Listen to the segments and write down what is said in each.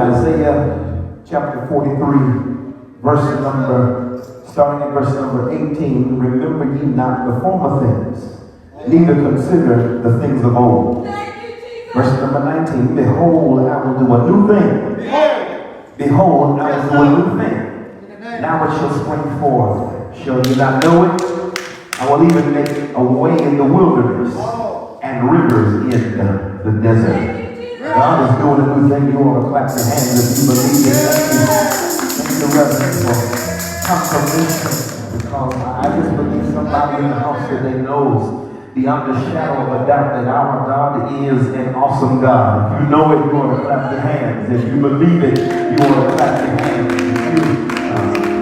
Isaiah chapter 43, starting at verse number 18. Remember ye not the former things, neither consider the things of old. Verse number 19. Behold, I will do a new thing. Behold, I will do a new thing. Now it shall spring forth. Shall you not know it? I will even make a way in the wilderness and rivers in the desert. God is doing a new thing. You want to clap your hands if you believe it. Thank you, Reverend, for confirmation. Because I just believe somebody in the house today knows beyond the shadow of a doubt that our God is an awesome God. If you know it, you want to clap your hands. If you believe it, you want to clap your hands. If you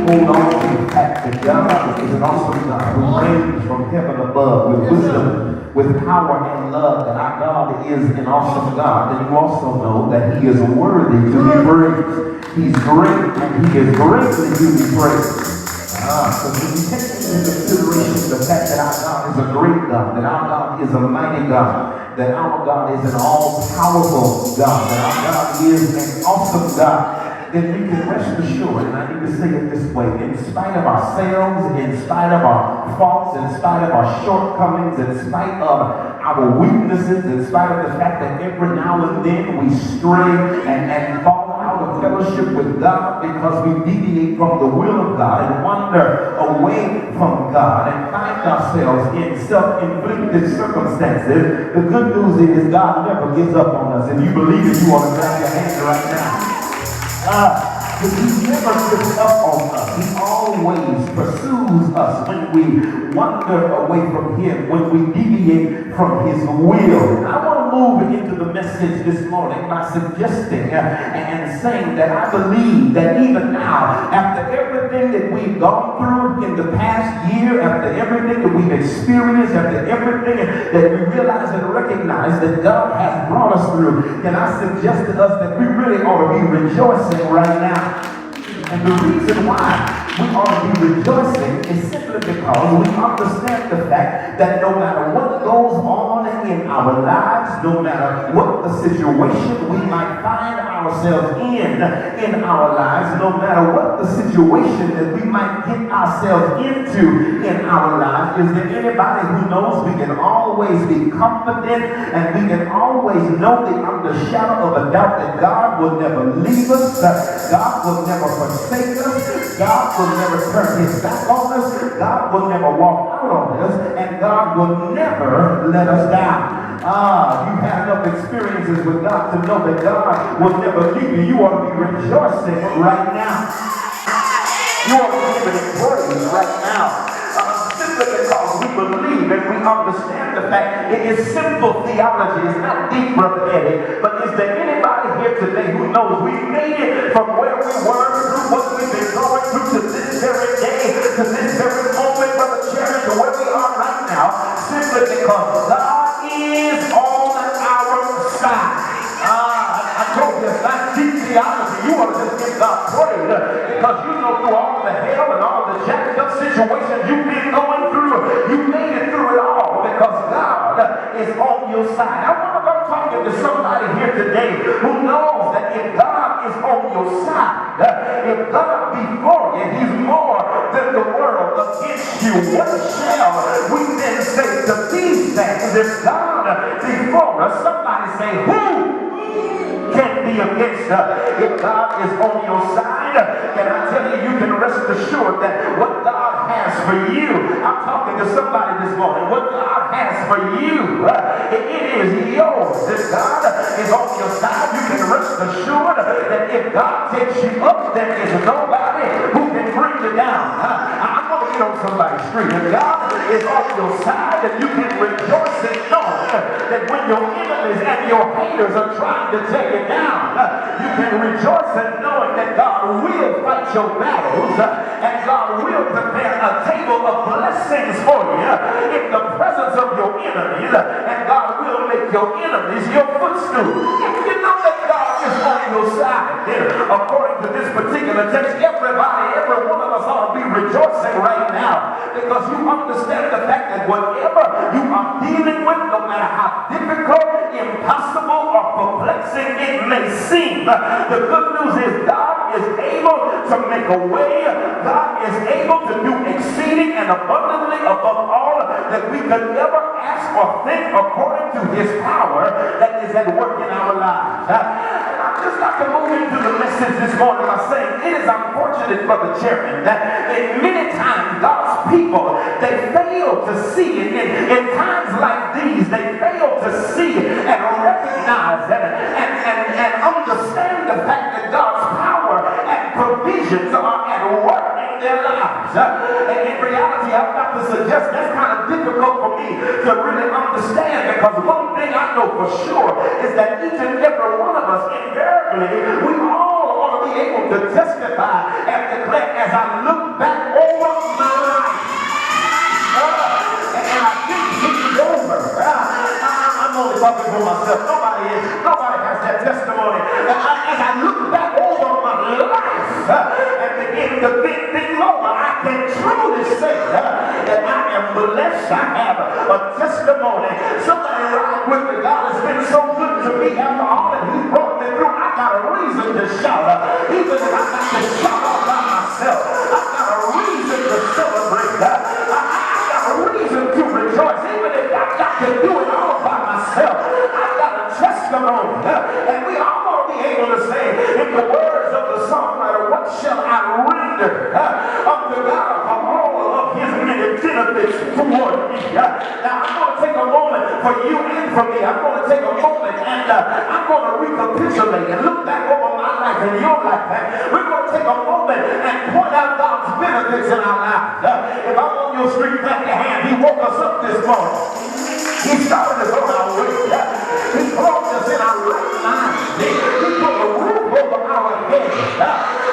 hold on to the fact that God is an awesome God who reigns from heaven above with wisdom, with power and love, that our God is an awesome God, then you also know that He is worthy to be praised. He's great and He is greatly to be praised. So when you take into consideration the fact that our God is a great God, that our God is a mighty God, that our God is an all-powerful God, that our God is an awesome God, then we can rest assured, and I need to say it this way, in spite of ourselves, in spite of our faults, in spite of our shortcomings, in spite of our weaknesses, in spite of the fact that every now and then we stray and fall out of fellowship with God because we deviate from the will of God and wander away from God and find ourselves in self-inflicted circumstances. The good news is God never gives up on us. If you believe it, you want to clap your hands right now. But He never gives up on us. He always pursues us when we wander away from Him, when we deviate from His will. I want to move into the message this morning by suggesting and saying that I believe that even now, after everything that we've gone through in the past year, after everything that we've experienced, after everything that we realize and recognize that God has brought us through, can I suggest to us that we really ought to be rejoicing right now? And the reason why we ought to be rejoicing is simply because we understand the fact that no matter what goes on in our lives, no matter what the situation we might find ourselves in our lives, no matter what the situation that we might get ourselves into in our lives, is there anybody who knows we can always be confident and we can always know beyond the shadow of a doubt that God will never leave us, God will never forsake us, God will never turn His back on us, God will never walk out on us, and God will never let us down. You've had enough experiences with God to know that God will never leave you. You ought to be rejoicing right now. You ought to be giving praise right now. Simply because we believe and we understand the fact it is simple theology. It's not deep, Brother Eddie. But is there anybody here today who knows we made it from where we were through what we've been going through to this very day, to this very moment, Brother Cherry, to where we are right now, simply because God is on our side. I told you, it's not deep theology. You ought to just give God praise because you know through all of the hell and all of the jacked up situations you've been going through, you made it through it all because God is on your side. I wonder if I'm talking to somebody here today who knows that if God is on your side, if God be for you, He's more than the world against you. What shall we then say to these things? If God be for us, somebody say, who can be against us? If God is on your side, can I tell you, you can rest assured that what God has for you, I'm talking to somebody this morning, what God has for you, it is yours. If God is on your side, you can rest assured that if God takes you up, there is nobody who can bring you down. I'm going to get on somebody's street. If God is on your side, then you can rejoice in knowing that when your enemies and your haters are trying to take you down, you can rejoice in knowing that God will fight your battles and God will prepare a table of blessings for you in the presence of your enemies, and God will make your enemies your footstool. If you know that God is on your side, then according to this particular text, everybody, every one of us ought to be rejoicing right now because you understand the fact that whatever you are dealing with, no matter how difficult, impossible, or perplexing it may seem, the good news is God is able to make a way. God is able to do exceeding and abundantly above all that we could ever ask or think, according to his power that is at work in our lives. And I'd just like to move into the message this morning by saying it is unfortunate, Brother Chairman, that many times God's people, they fail to see it. In times like these, they fail to see and recognize and understand the fact that God's power and provisions are at work in their lives. And in reality, I've got to suggest that's kind of difficult for me to really understand, because one thing I know for sure is that each and every one of us, invariably, we all ought to be able to testify and declare, as I look back over my life, and I think it's over. I'm only talking for myself. Nobody has that testimony. As I look back over my life and begin to think things over, I can truly say that I am blessed. I have a testimony. Somebody ride with me. God has been so good to me after all that He brought me through. I got a reason to shout. Even if I got to shout all by myself, I got a reason to celebrate. I got a reason to rejoice. Even if I got to do it all by myself, I got a testimony. And we all want to be able to say, in the words of the songwriter, what shall I render unto God for all of his many benefits toward me? Now I'm going to take a moment for you and for me. I'm going to take a moment and I'm going to recapitulate and look back over my life and your life. We're going to take a moment and point out God's benefits in our lives. If I'm on your street, clap your hand. He woke us up this morning. He started us on our way. He clothed us in our right mind. He put a roof over our heads.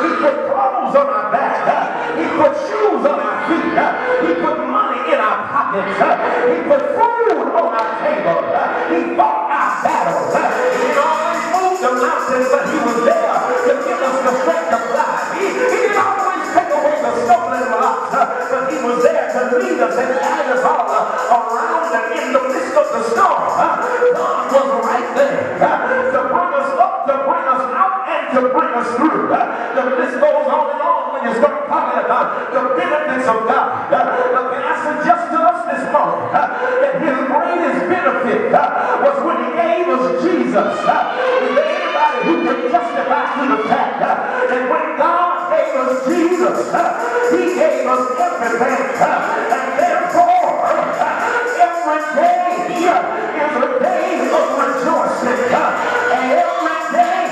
He put clothes on our back. He put shoes on our feet. He put money in our pockets. He put food on our table. He fought our battles. He always moved the mountains, but he was there to give us the strength to fly. He didn't always take away the stumbling blocks, but he was there to lead us and guide us all around and in the midst of the storm. God was right there to bring us up, to bring us out, and to bring us through. The list goes on and on when you start talking about the benefits of God. But can I suggest to us this morning that his greatest benefit was when he gave us Jesus. Is there anybody who can testify to the fact that when God gave us Jesus, he gave us everything, and therefore every day is a day of rejoicing, and every day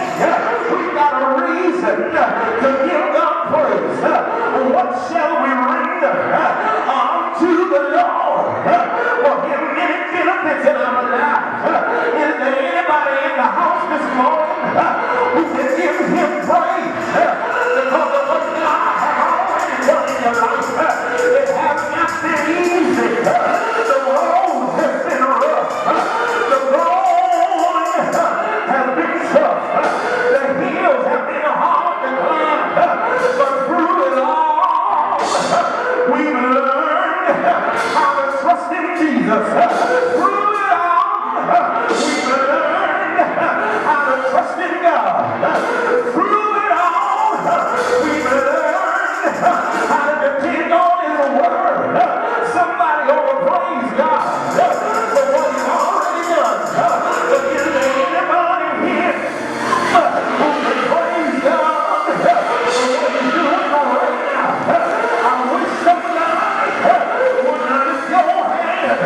we got a reason to give God praise. What shall we render unto the Lord for his many benefits in our lives? Is there anybody in the house this morning who can give him praise because of what God has already done in your life? It has not been easy. The road has been rough. The road has been tough. The hills have been hard to climb. But through it all, we've learned how to trust in Jesus. Through it all, we've learned how to trust in God. Through it all, we've learned how to depend on his word. Somebody ought to praise God for what he's already done. But is there anybody here who can praise God for what he's doing right now? I wish somebody would lift your hand